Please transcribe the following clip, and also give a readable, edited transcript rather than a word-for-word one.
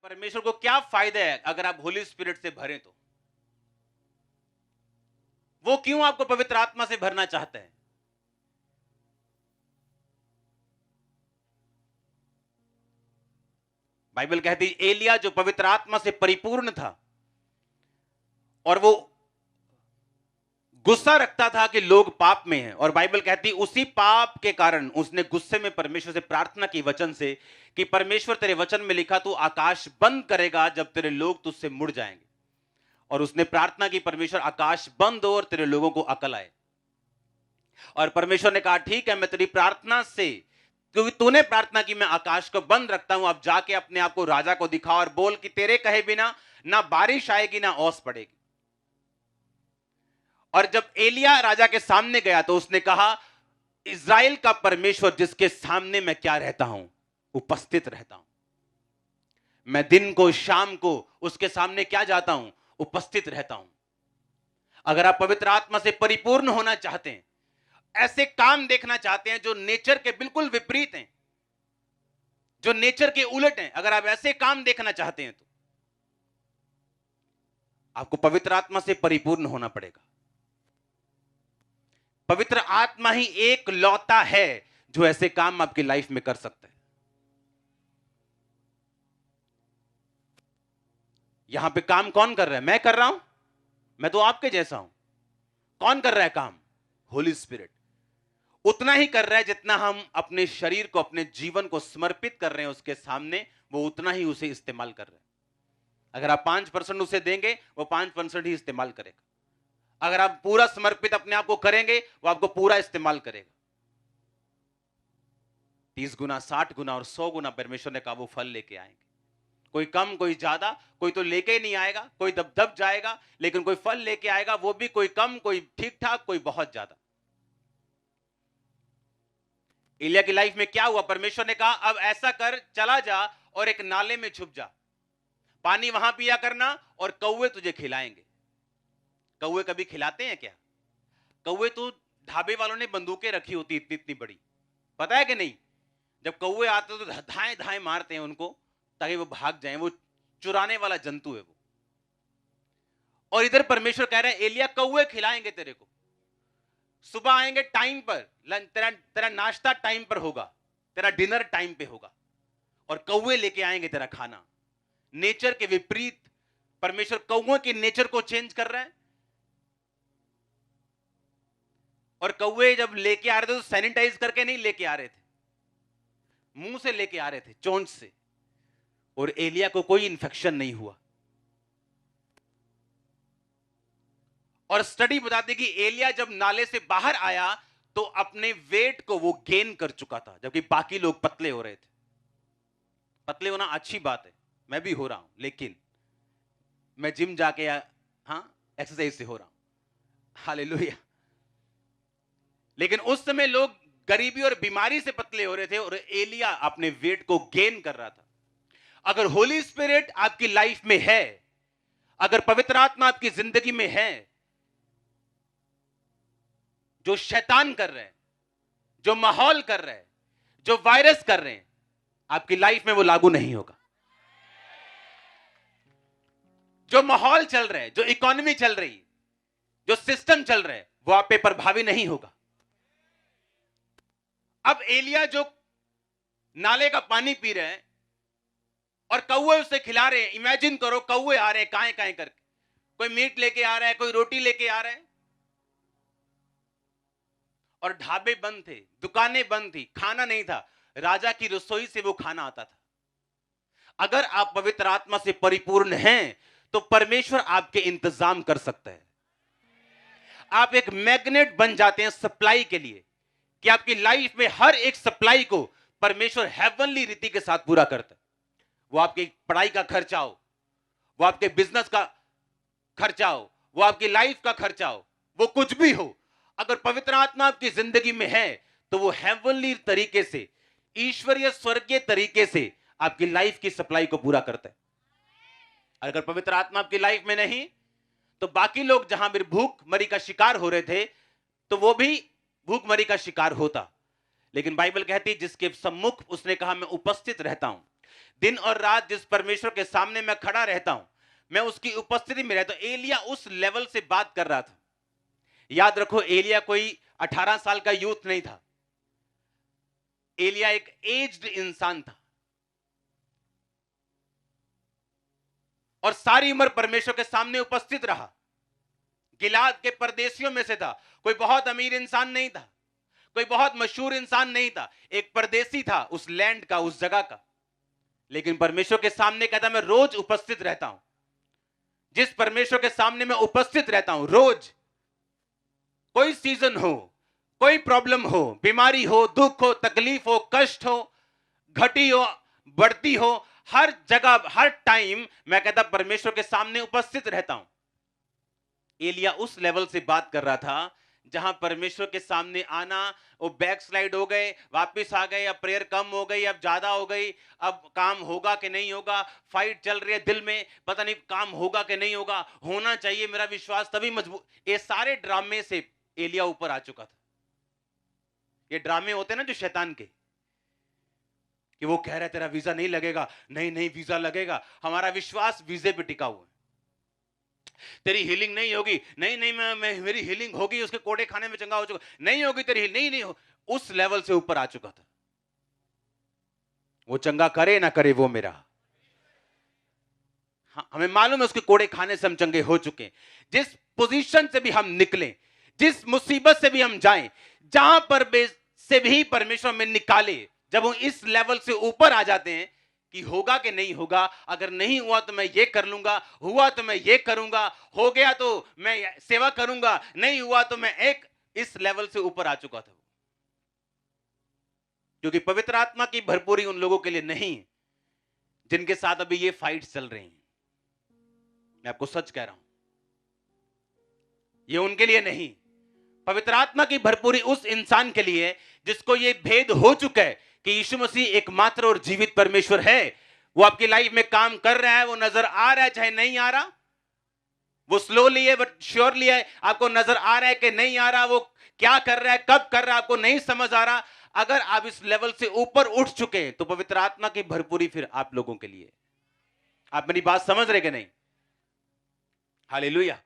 परमेश्वर को क्या फायदा है अगर आप होली स्पिरिट से भरें? तो वो क्यों आपको पवित्र आत्मा से भरना चाहते हैं? बाइबल कहती है एलिया जो पवित्र आत्मा से परिपूर्ण था और वो गुस्सा रखता था कि लोग पाप में हैं, और बाइबल कहती उसी पाप के कारण उसने गुस्से में परमेश्वर से प्रार्थना की वचन से कि परमेश्वर तेरे वचन में लिखा तू आकाश बंद करेगा जब तेरे लोग तुझसे मुड़ जाएंगे। और उसने प्रार्थना की परमेश्वर आकाश बंद हो और तेरे लोगों को अकल आए। और परमेश्वर ने कहा ठीक है, मैं तेरी प्रार्थना से, क्योंकि तूने प्रार्थना की मैं आकाश को बंद रखता हूं, अब जाके अपने आप को राजा को दिखा और बोल कि तेरे कहे बिना ना बारिश आएगी ना ओस पड़ेगी। और जब एलिया राजा के सामने गया तो उसने कहा इज़राइल का परमेश्वर जिसके सामने मैं क्या रहता हूं, उपस्थित रहता हूं। मैं दिन को शाम को उसके सामने क्या जाता हूं, उपस्थित रहता हूं। अगर आप पवित्र आत्मा से परिपूर्ण होना चाहते हैं, ऐसे काम देखना चाहते हैं जो नेचर के बिल्कुल विपरीत हैं, जो नेचर के उलट हैं, अगर आप ऐसे काम देखना चाहते हैं तो आपको पवित्र आत्मा से परिपूर्ण होना पड़ेगा। पवित्र आत्मा ही एक लौता है जो ऐसे काम आपकी लाइफ में कर सकता है। यहां पे काम कौन कर रहा है? मैं कर रहा हूं, मैं तो आपके जैसा हूं। कौन कर रहा है काम? होली स्पिरिट। उतना ही कर रहा है जितना हम अपने शरीर को, अपने जीवन को समर्पित कर रहे हैं उसके सामने, वो उतना ही उसे इस्तेमाल कर रहे हैं। अगर आप 5% उसे देंगे, वो 5% ही इस्तेमाल करेगा। अगर आप पूरा समर्पित अपने आप को करेंगे, वो आपको पूरा इस्तेमाल करेगा। 30 गुना, 60 गुना और 100 गुना परमेश्वर ने कहा वो फल लेके आएंगे। कोई कम, कोई ज्यादा, कोई तो लेके ही नहीं आएगा, कोई दब दब जाएगा, लेकिन कोई फल लेके आएगा, वो भी कोई कम, कोई ठीक ठाक, कोई बहुत ज्यादा। एलिया की लाइफ में क्या हुआ? परमेश्वर ने कहा अब ऐसा कर, चला जा और एक नाले में छुप जा, पानी वहां पिया करना और कौवे तुझे खिलाएंगे। कौवे कभी खिलाते हैं क्या? कौवे तो ढाबे वालों ने बंदूकें रखी होती इतनी इतनी बड़ी, पता है कि नहीं? जब कौवे आते तो धाए धाए मारते हैं उनको ताकि वो भाग जाएं। वो चुराने वाला जंतु है वो। और इधर परमेश्वर कह रहे हैं एलिया कौवे खिलाएंगे तेरे को, सुबह आएंगे टाइम पर, तेरा नाश्ता टाइम पर होगा, तेरा डिनर टाइम पे होगा, और कौवे लेके आएंगे तेरा खाना। नेचर के विपरीत परमेश्वर कौवों के नेचर को चेंज कर रहा है। और कौवे जब लेके आ रहे थे तो सैनिटाइज करके नहीं लेके आ रहे थे, मुंह से लेके आ रहे थे, चोंच से। और एलिया को कोई इंफेक्शन नहीं हुआ। और स्टडी बताती कि एलिया जब नाले से बाहर आया तो अपने वेट को वो गेन कर चुका था, जबकि बाकी लोग पतले हो रहे थे। पतले होना अच्छी बात है, मैं भी हो रहा हूं, लेकिन मैं जिम जाके एक्सरसाइज से हो रहा हूं, हालेलुया। लेकिन उस समय लोग गरीबी और बीमारी से पतले हो रहे थे और एलिया अपने वेट को गेन कर रहा था। अगर होली स्पिरिट आपकी लाइफ में है, अगर पवित्र आत्मा आपकी जिंदगी में है, जो शैतान कर रहे हैं, जो माहौल कर रहे हैं, जो वायरस कर रहे हैं, आपकी लाइफ में वो लागू नहीं होगा। जो माहौल चल रहा है, जो इकोनॉमी चल रही है, जो सिस्टम चल रहा है, वो आप पे प्रभावी नहीं होगा। अब एलिया जो नाले का पानी पी रहे हैं और कौवे उसे खिला रहे हैं, इमेजिन करो कौवे आ रहे हैं काएं काएं करके, कोई मीट लेके आ रहा है, कोई रोटी लेके आ रहा है, और ढाबे बंद थे, दुकानें बंद थी, खाना नहीं था, राजा की रसोई से वो खाना आता था। अगर आप पवित्र आत्मा से परिपूर्ण हैं तो परमेश्वर आपके इंतजाम कर सकता है। आप एक मैग्नेट बन जाते हैं सप्लाई के लिए, कि आपकी लाइफ में हर एक सप्लाई को परमेश्वर हेवनली रीति के साथ पूरा करता है। वो आपकी पढ़ाई का खर्चा हो, वो आपके बिजनेस का खर्चा हो, वो आपकी लाइफ का खर्चा हो, वो कुछ भी हो, अगर पवित्र आत्मा आपकी जिंदगी में है तो वो हेवनली तरीके से, ईश्वरीय स्वर्गीय तरीके से आपकी लाइफ की सप्लाई को पूरा करता है। अगर पवित्र आत्मा आपकी लाइफ में नहीं तो बाकी लोग जहां भी भूखमरी का शिकार हो रहे थे तो वो भी भूखमरी का शिकार होता। लेकिन बाइबल कहती है जिसके सम्मुख उसने कहा मैं उपस्थित रहता हूं, दिन और रात जिस परमेश्वर के सामने मैं खड़ा रहता हूं, मैं उसकी उपस्थिति में रहता हूं। एलिया उस लेवल से बात कर रहा था। याद रखो, एलिया कोई 18 साल का यूथ नहीं था। एलिया एक एज्ड इंसान था और सारी उम्र परमेश्वर के सामने उपस्थित रहा। गिलाद के परदेशियों में से था, कोई बहुत अमीर इंसान नहीं था, कोई बहुत मशहूर इंसान नहीं था, एक परदेसी था उस लैंड का, उस जगह का। लेकिन परमेश्वर के सामने कहता, मैं रोज उपस्थित रहता हूं। जिस परमेश्वर के सामने मैं उपस्थित रहता हूं रोज, कोई सीजन हो, कोई प्रॉब्लम हो, बीमारी हो, दुख हो, तकलीफ हो, कष्ट हो, घटी हो, बढ़ती हो, हर जगह हर टाइम मैं कहता परमेश्वर के सामने उपस्थित रहता हूं। एलिया उस लेवल से बात कर रहा था जहां परमेश्वर के सामने आना, वो बैक स्लाइड हो गए, वापस आ गए, अब प्रेयर कम हो गई, अब ज्यादा हो गई, अब काम होगा कि नहीं होगा, फाइट चल रही है दिल में, पता नहीं काम होगा कि नहीं होगा, होना चाहिए, मेरा विश्वास तभी मजबूत। ये सारे ड्रामे से एलिया ऊपर आ चुका था। ये ड्रामे होते हैं ना जो शैतान के, कि वो कह रहा है तेरा वीजा नहीं लगेगा, नहीं नहीं वीजा लगेगा, हमारा विश्वास वीजे पे टिका हुआ है। तेरी हीलिंग नहीं होगी, नहीं नहीं मैं मेरी हीलिंग होगी, उसके कोड़े खाने में चंगा हो चुका, नहीं होगी तेरी हीलिंग, नहीं नहीं हो। उस लेवल से ऊपर आ चुका था। वो चंगा करे ना करे वो मेरा, हाँ, हमें मालूम है उसके कोड़े खाने से हम चंगे हो चुके। जिस पोजीशन से भी हम निकले, जिस मुसीबत से भी हम जाएं, जहां पर से भी परमेश्वर में निकाले, जब हम इस लेवल से ऊपर आ जाते हैं कि होगा कि नहीं होगा, अगर नहीं हुआ तो मैं ये कर लूंगा, हुआ तो मैं ये करूंगा, हो गया तो मैं सेवा करूंगा, नहीं हुआ तो मैं एक, इस लेवल से ऊपर आ चुका था। क्योंकि पवित्र आत्मा की भरपूरी उन लोगों के लिए नहीं जिनके साथ अभी ये फाइट्स चल रही हैं। मैं आपको सच कह रहा हूं, ये उनके लिए नहीं। पवित्र आत्मा की भरपूरी उस इंसान के लिए जिसको ये भेद हो चुका है कि यीशु मसीह एकमात्र और जीवित परमेश्वर है। वो आपकी लाइफ में काम कर रहा है, वो नजर आ रहा है चाहे नहीं आ रहा, वो स्लोली है बट श्योरली है, आपको नजर आ रहा है कि नहीं आ रहा, वो क्या कर रहा है, कब कर रहा है, आपको नहीं समझ आ रहा। अगर आप इस लेवल से ऊपर उठ चुके हैं तो पवित्र आत्मा की भरपूरी फिर आप लोगों के लिए। आप मेरी बात समझ रहे कि नहीं? हालेलुया।